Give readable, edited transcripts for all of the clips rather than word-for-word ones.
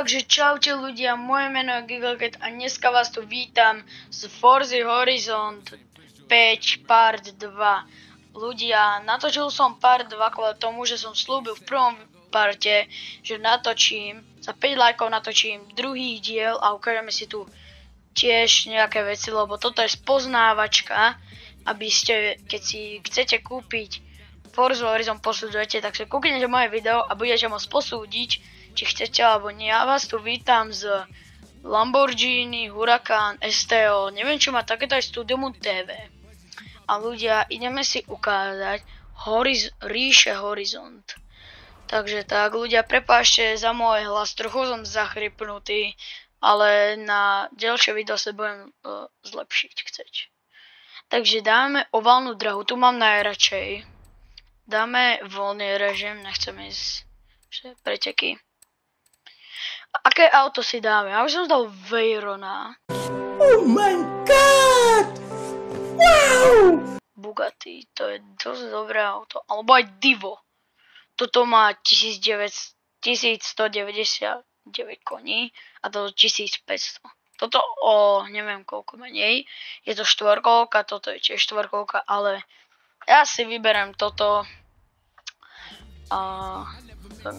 Takže čaute ľudia, moje meno je Gigacat a dneska vás tu vítam z Forza Horizon 5 Part 2. Ľudia, natočil som Part 2 kvôli tomu, že som slúbil v prvom parte, že natočím, za 5 lajkov natočím druhý diel a ukážeme si tu tiež nejaké veci, lebo toto je spoznávačka, aby ste, keď si chcete kúpiť Forza Horizon posudzujete, tak si kúknete moje video a budete môcť posúdiť, či chcete alebo nie. Ja vás tu vítam z Lamborghini Huracan STO. Neviem, čo má takéto aj Studium TV. A ľudia, ideme si ukázať Ríše Horizont. Takže tak, ľudia, prepáčte za môj hlas, trochu som zachrypnutý, ale na ďalšie video sa budem zlepšiť, chceť. Takže dáme oválnu drahu, tu mám najradšej. Dáme voľný režim, nechceme ísť preteky. Aké auto si dáme? Ja už som dal Veyrona. Oh my god! Wow! Bugatti, to je dosť dobré auto. Alebo aj Divo. Toto má 1199 koní a toto 1500. Toto o neviem koľko menej. Je to štvorkolka, toto je tiež štvorkolka, ale ja si vyberiem toto. A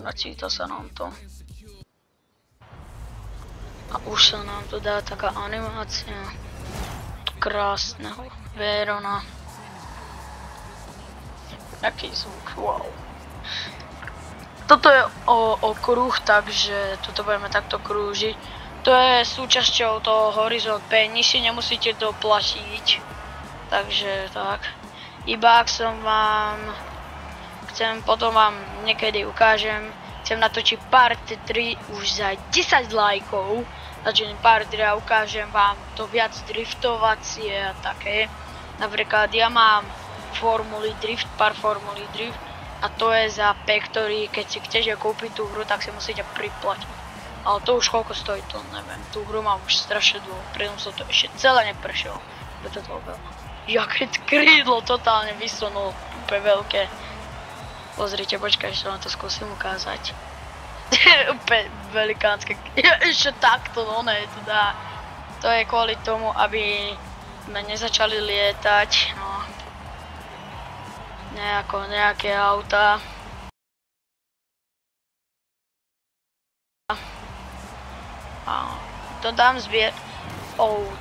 načíta sa nám to. A už sa nám tu dá taká animácia krásneho Veyrona. Aký zvuk, wow. Toto je okruh, takže tuto budeme takto krúžiť. To je súčasťou toho Horizon 5, nič si nemusíte doplatiť. Takže tak. Iba ak som vám chcem, potom vám niekedy ukážem. Chcem natočiť part 3 už za 10 lajkov. Takže part 3 a ukážem vám to viac driftovacie a také. Napríklad ja mám Formuly Drift, pár Formuly Drift. A to je za P, ktorý keď si chcete kúpiť tú hru, tak si musíte priplatiť. Ale to už koľko stojí, to neviem. Tú hru mám už strašne dlho, preto som to ešte celé neprešiel. Preto to veľa. Jaké krídlo totálne vysunulo, úplne veľké. Pozrite, počkaj, ešte vám to skúsim ukázať. Úplne velikánske. Ešte takto, no ne, to dá. To je kvôli tomu, aby sme nezačali lietať, no. Nejaké auta. A to dám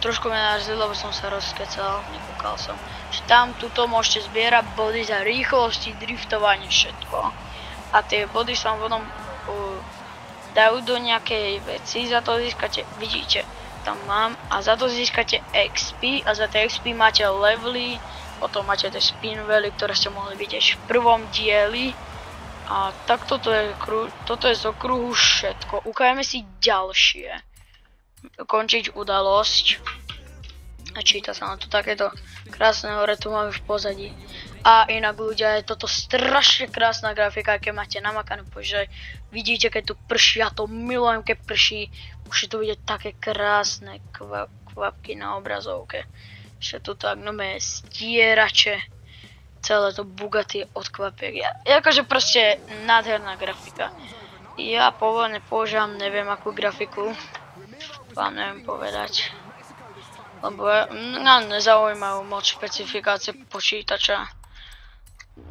trošku ma narazil, lebo som sa rozkecal, nekúkal som. Že tam tuto môžete zbierať body za rýchlosti, driftovanie, všetko. A tie body sa potom dajú do nejakej veci, za to získate, vidíte, tam mám, a za to získate XP a za tie XP máte levely, potom máte tie spinvely, ktoré ste mohli vidieť v prvom dieli. A tak toto je z okruhu všetko. Ukážeme si ďalšie. Končiť udalosť. A číta sa na to takéto krásne hore, tu máme v pozadí. A inak ľudia, je toto strašne krásna grafika, keď máte namakané počítač. Vidíte, keď tu prší, ja to milujem, keď prší. Už tu vidieť také krásne kvapky na obrazovke. Že tu tak nové stierače. Celé to Bugatti od kvapiek. Akože proste nádherná grafika. Ja povolne používam neviem akú grafiku. Vám neviem povedať. Lebo mňa nezaujímajú moc špecifikácie počítača.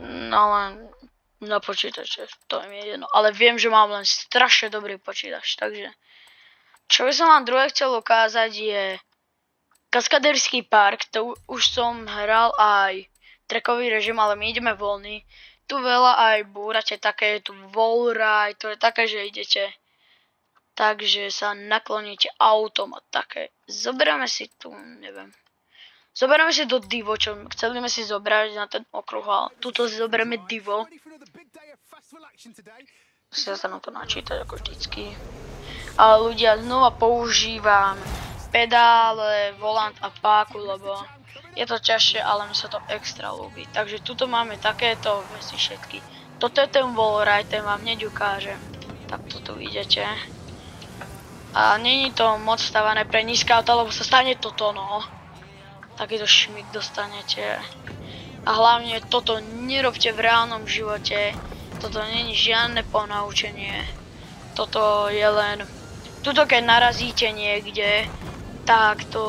No len na počítače, to je jedno. Ale viem, že mám len strašne dobrý počítač, takže. Čo by som vám druhé chcel ukázať je Kaskaderský park. To už som hral aj trackový režim, ale my ideme voľný. Tu veľa aj búrate, také je tu wallride, to je také, že idete. Takže sa nakloníte autom a také. Zoberieme si tu, neviem. Zoberieme si do Divo, čo chceli sme si zobrať na ten okruh, ale tuto si zoberieme Divo. Musia sa na to načítať ako vždycky. Ale ľudia, znova používam pedále, volant a páku, lebo je to ťažšie, ale mi sa to extra ľúbi. Takže tuto máme takéto veci všetky. Toto je ten wallride, ten vám hneď ukážem. Tak tu vidíte. A není to moc stávané pre nízke auta, lebo sa stane toto, no. Takýto šmik dostanete. A hlavne toto nerobte v reálnom živote. Toto není žiadne ponaučenie. Toto je len tuto keď narazíte niekde, tak to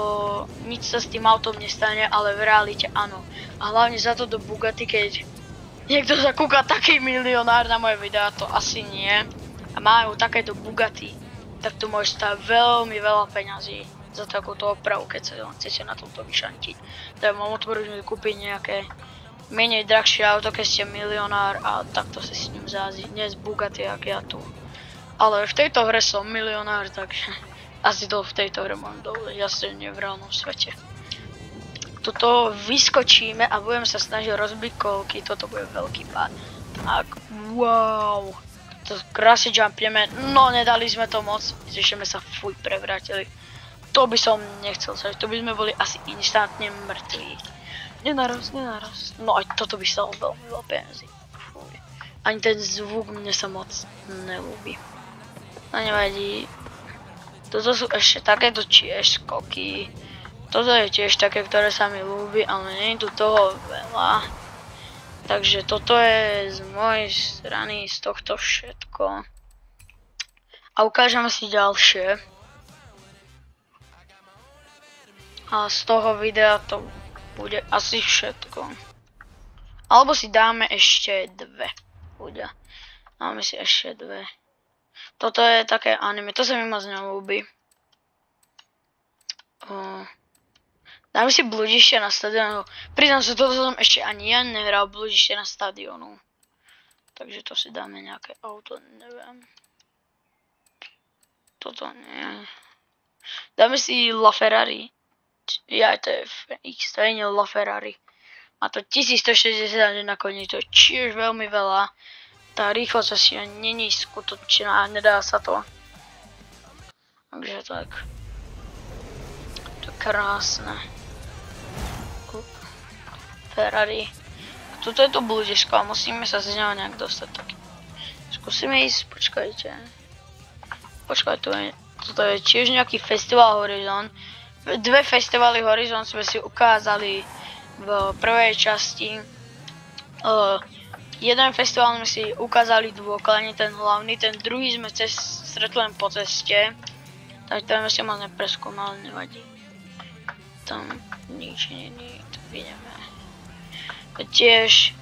nič sa s tým autom nestane, ale v realite áno. A hlavne za to do Bugatti, keď niekto sa kúka taký milionár na moje videá, to asi nie. A majú takéto Bugatti, tak to môže stať veľmi veľa peňazí za takúto opravu, keď sa chcete na tomto vyšantiť. Tak vám odporúčam kúpiť nejaké menej drahšie auto, keď ste milionár a takto si s ním záziť. Nie z Bugatti, jak ja tu. Ale v tejto hre som milionár, takže asi to v tejto hre mám dovoliť, jasne nie v reálnom svete. Toto vyskočíme a budeme sa snažiť rozbiť kolky, toto bude veľký pád. Tak, wow. To krásne jumpneme, no nedali sme to moc, ešte sa fuj prevrátili. To by som nechcel sa, to by sme boli asi instantne mŕtvi. Nenaraz. No aj toto by stalo veľmi veľa peniazí. Fuj. Ani ten zvuk mne sa moc nelúbi. No nevadí. Toto sú ešte takéto tiež skoky. Toto je tiež také, ktoré sa mi ľúbi, ale nie je tu toho veľa. Takže toto je z mojej strany z tohto všetko. A ukážeme si ďalšie. A z toho videa to bude asi všetko. Alebo si dáme ešte dve. Dáme si ešte dve. Toto je také anime, to sa mi moc neľúbi. Dáme si Bludište na stadionu. Priznám sa, toto som ešte ani ja nehral Bludište na stadionu. Takže to si dáme nejaké auto, neviem. Toto nie. Dáme si LaFerrari. Ja, to je X, to je nie LaFerrari. Má to 1160 nakoniec, to je tiež veľmi veľa. Tá rýchlosť asi není skutočná, nedá sa to. Takže tak. To je krásne. Ferrari. A tuto je to bludisko a musíme sa z neho nejak dostať taky. Skúsime ísť, počkajte. Toto je tiež nejaký festival Horizon. Dve festivaly Horizon sme si ukázali v prvej časti. Jeden festival sme si ukázali dôkladne, ten hlavný, ten druhý sme stretli len po ceste. Tak ten sme si mal nepreskúmali, nevadí. Tam nič není, to vidíme. Tiež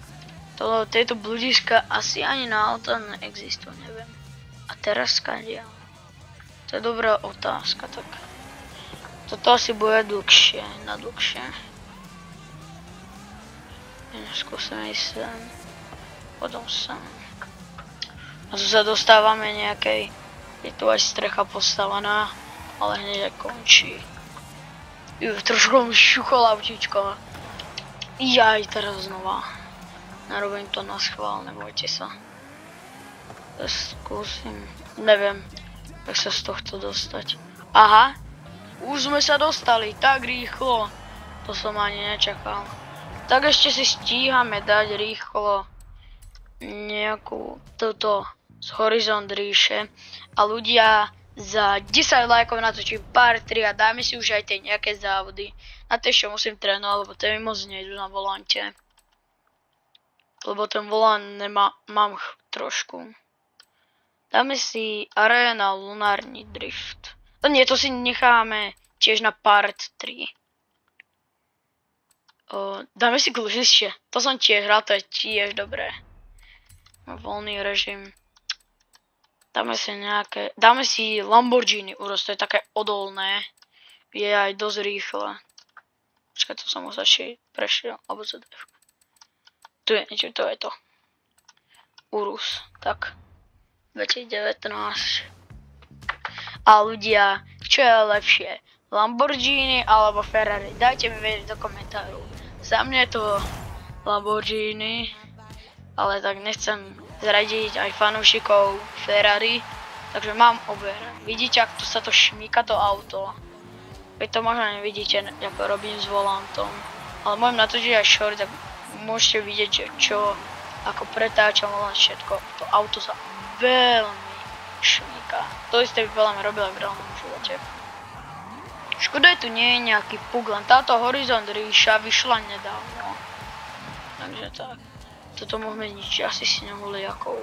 tieto bludiska asi ani na auto neexistujú, neviem. A teraz skandia? To je dobrá otázka, tak. Toto asi bude dlhšie, na dlhšie. Skúsime ísť sem. Potom sem. A tu sa dostávame nejakej, je tu aj strecha postavená, ale hneď aj končí. Trošku mi šuchol autíčko. Jaj, teraz znova. Narobím to na schvál, nebojte sa. Skúsim, neviem, jak sa z tohto dostať. Aha, už sme sa dostali, tak rýchlo. To som ani nečakal. Tak ešte si stíhame dať rýchlo nejakú toto z Horizon ríše. A ľudia, za 10 lajkov natočím pár 3 a dáme si už aj tie nejaké závody. Na to ešte musím trénovať, lebo to mi moc nejdu na volante. Lebo ten volant mám trošku. Dáme si Arena Lunárny drift. No nie, to si necháme tiež na part 3. Dáme si Klužiště. To som tiež hral, to je tiež dobré. Voľný režim. Dáme si Lamborghini Urus, to je také odolné. Je aj dosť rýchle. Počkaj, to som už prešiel, alebo ZDF. Tu je niečo, to je to. Urus, tak. 2019. A ľudia, čo je lepšie? Lamborghini alebo Ferrari? Dajte mi vedieť do komentárov. Za mňa je to Lamborghini, ale tak nechcem zradiť aj fanúšikov Ferrari, takže mám ober. Vidíte, ako sa to šmíka to auto. Vy to možno nevidíte, ako robím s volantom. Ale môžem natočiť aj short, tak môžete vidieť, čo ako pretáčam volant všetko. To auto sa veľmi šmíka. To isté by podľa mňa robil aj v reálnom živote. Škoda, tu nie je nejaký puk, len táto Horizon ríša vyšla nedávno. Takže tak. Toto môžeme ničiť asi snehuliakou.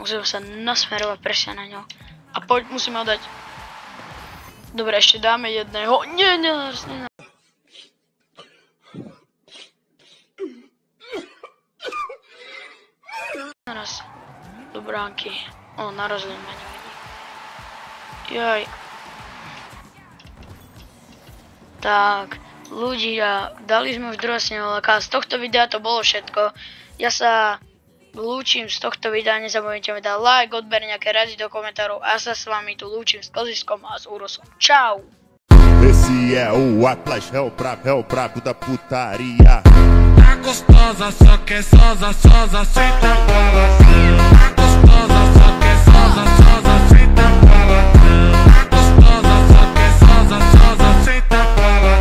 Musíme sa nasmerovať presne na ňo. A poď, musíme ho dať. Dobre, ešte dáme jedného. Nie. Naraz. Do bránky. O, narazili ma, nevidí. Jaj. Tak, ľudia, dali sme už druhé sneholáka. Z tohto videa to bolo všetko. Ja sa lúčim z tohto videa, nezabudnite mi dať like, odber, nejaké rady do komentárov a sa s vami tu lúčim s Koziskom a s Urosom. Čau! Esse é o Atlas, é o brabo da putaria. Tá gostosa, só que é sosa, senta pra lá. Tá gostosa, só que é sosa, senta pra lá. Tá gostosa, só que é sosa, senta pra lá.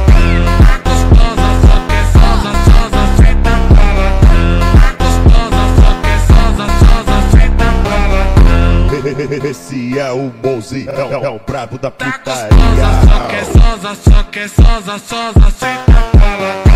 Tá gostosa, só que é sosa, senta pra lá. Tá gostosa, só que é sosa, senta pra lá. Esse é o Mozi, é o brabo da Tá putaria. gostosa, só que é sosa, senta pra lá.